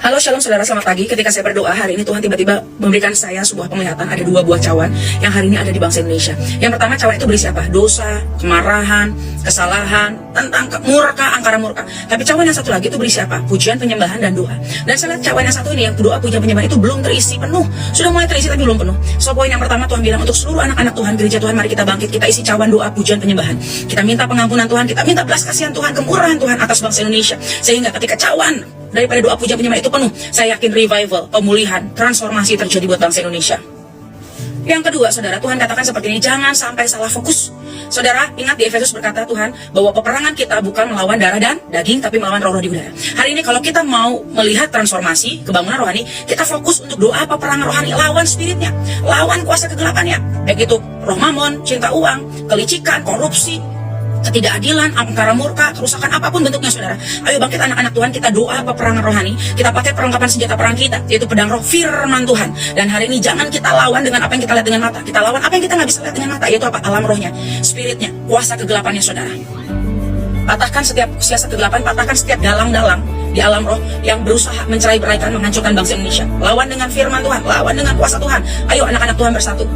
Halo Shalom saudara, selamat pagi. Ketika saya berdoa hari ini, Tuhan tiba-tiba memberikan saya sebuah penglihatan. Ada dua buah cawan yang hari ini ada di bangsa Indonesia. Yang pertama, cawan itu berisi apa? Dosa, kemarahan, kesalahan, tentang murka, angkara murka. Tapi cawan yang satu lagi itu berisi apa? Pujian, penyembahan, dan doa. Dan saya lihat cawan yang satu ini, yang doa, pujian, penyembahan itu belum terisi penuh. Sudah mulai terisi tapi belum penuh. So poin yang pertama, Tuhan bilang untuk seluruh anak-anak Tuhan, gereja Tuhan, mari kita bangkit, kita isi cawan doa, pujian, penyembahan. Kita minta pengampunan Tuhan, kita minta belas kasihan Tuhan, kemurahan Tuhan atas bangsa Indonesia. Sehingga ketika cawan daripada doa puja penyembah itu penuh, saya yakin revival, pemulihan, transformasi terjadi buat bangsa Indonesia. Yang kedua, saudara, Tuhan katakan seperti ini, jangan sampai salah fokus. Saudara, ingat di Efesus berkata Tuhan bahwa peperangan kita bukan melawan darah dan daging, tapi melawan roh-roh di udara. Hari ini kalau kita mau melihat transformasi, kebangunan rohani, kita fokus untuk doa peperangan rohani, lawan spiritnya, lawan kuasa kegelapannya, baik itu roh mamon, cinta uang, kelicikan, korupsi, ketidakadilan, angkara murka, kerusakan apapun bentuknya, saudara. Ayo bangkit anak-anak Tuhan, kita doa peperangan rohani, kita pakai perlengkapan senjata perang kita, yaitu pedang roh, firman Tuhan. Dan hari ini jangan kita lawan dengan apa yang kita lihat dengan mata, kita lawan apa yang kita nggak bisa lihat dengan mata, yaitu apa? Alam rohnya, spiritnya, kuasa kegelapannya, saudara. Patahkan setiap siasat kegelapan, patahkan setiap dalang-dalang di alam roh yang berusaha mencerai beraikan, menghancurkan bangsa Indonesia. Lawan dengan firman Tuhan, lawan dengan kuasa Tuhan. Ayo anak-anak Tuhan bersatu.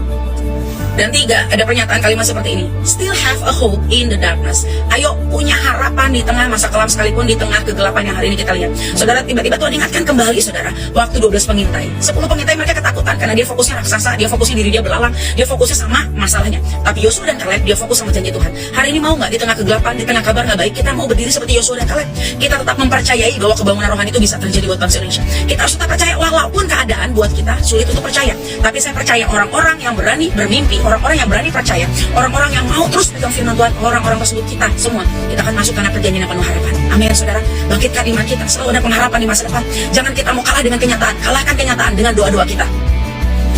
Dan tiga, ada pernyataan kalimat seperti ini, still have a hope in the darkness. Ayo punya harapan di tengah masa kelam, sekalipun di tengah kegelapan yang hari ini kita lihat. Saudara, tiba-tiba Tuhan ingatkan kembali, saudara, waktu 12 pengintai, 10 pengintai mereka ketakutan karena dia fokusnya raksasa, dia fokusnya diri dia belalang, dia fokusnya sama masalahnya. Tapi Yosua dan Kaleb, dia fokus sama janji Tuhan. Hari ini mau nggak di tengah kegelapan, di tengah kabar nggak baik, kita mau berdiri seperti Yosua dan Kaleb. Kita tetap mempercayai bahwa kebangunan rohani itu bisa terjadi buat bangsa Indonesia. Kita harus tetap percaya walaupun keadaan buat kita sulit untuk percaya. Tapi saya percaya orang-orang yang berani bermimpi, orang-orang yang berani percaya, orang-orang yang mau terus pegang firman Tuhan, orang-orang tersebut kita semua, kita akan masuk karena perjanjian yang penuh harapan. Amin, saudara. Bangkitkan iman kita, selalu ada pengharapan di masa depan. Jangan kita mau kalah dengan kenyataan, kalahkan kenyataan dengan doa-doa kita.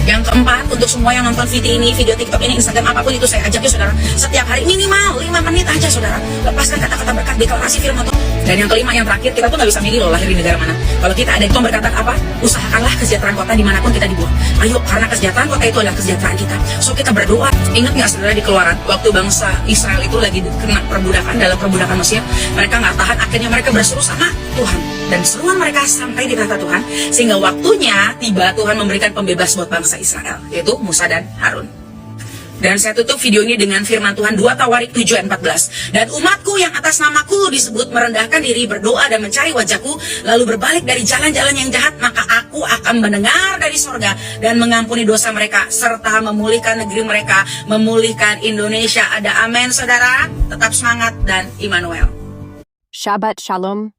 Yang keempat, untuk semua yang nonton video ini, video TikTok ini, Instagram, apapun itu, saya ajak ya saudara, setiap hari minimal 5 menit aja saudara, lepaskan kata-kata berkat, deklarasi firman Tuhan. Dan yang kelima, yang terakhir, kita tuh nggak bisa milih loh lahir di negara mana. Kalau kita ada, Tuhan berkata apa? Usahakanlah kesejahteraan kota dimanapun kita dibuang. Ayo, karena kesejahteraan kota itu adalah kesejahteraan kita. So kita berdoa. Ingat nggak saudara di Keluaran, waktu bangsa Israel itu lagi kena perbudakan, dalam perbudakan Mesir, mereka nggak tahan, akhirnya mereka berseru sama Tuhan. Dan seruan mereka sampai di tahta Tuhan, sehingga waktunya tiba Tuhan memberikan pembebas buat bangsa Israel, yaitu Musa dan Harun. Dan saya tutup video ini dengan firman Tuhan 2 Tawarik 7 ayat 14. Dan umatku yang atas namaku disebut merendahkan diri, berdoa dan mencari wajahku, lalu berbalik dari jalan-jalan yang jahat, maka aku akan mendengar dari sorga dan mengampuni dosa mereka, serta memulihkan negeri mereka, memulihkan Indonesia. Ada amin, saudara. Tetap semangat dan Immanuel. Shabbat Shalom.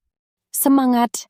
Semangat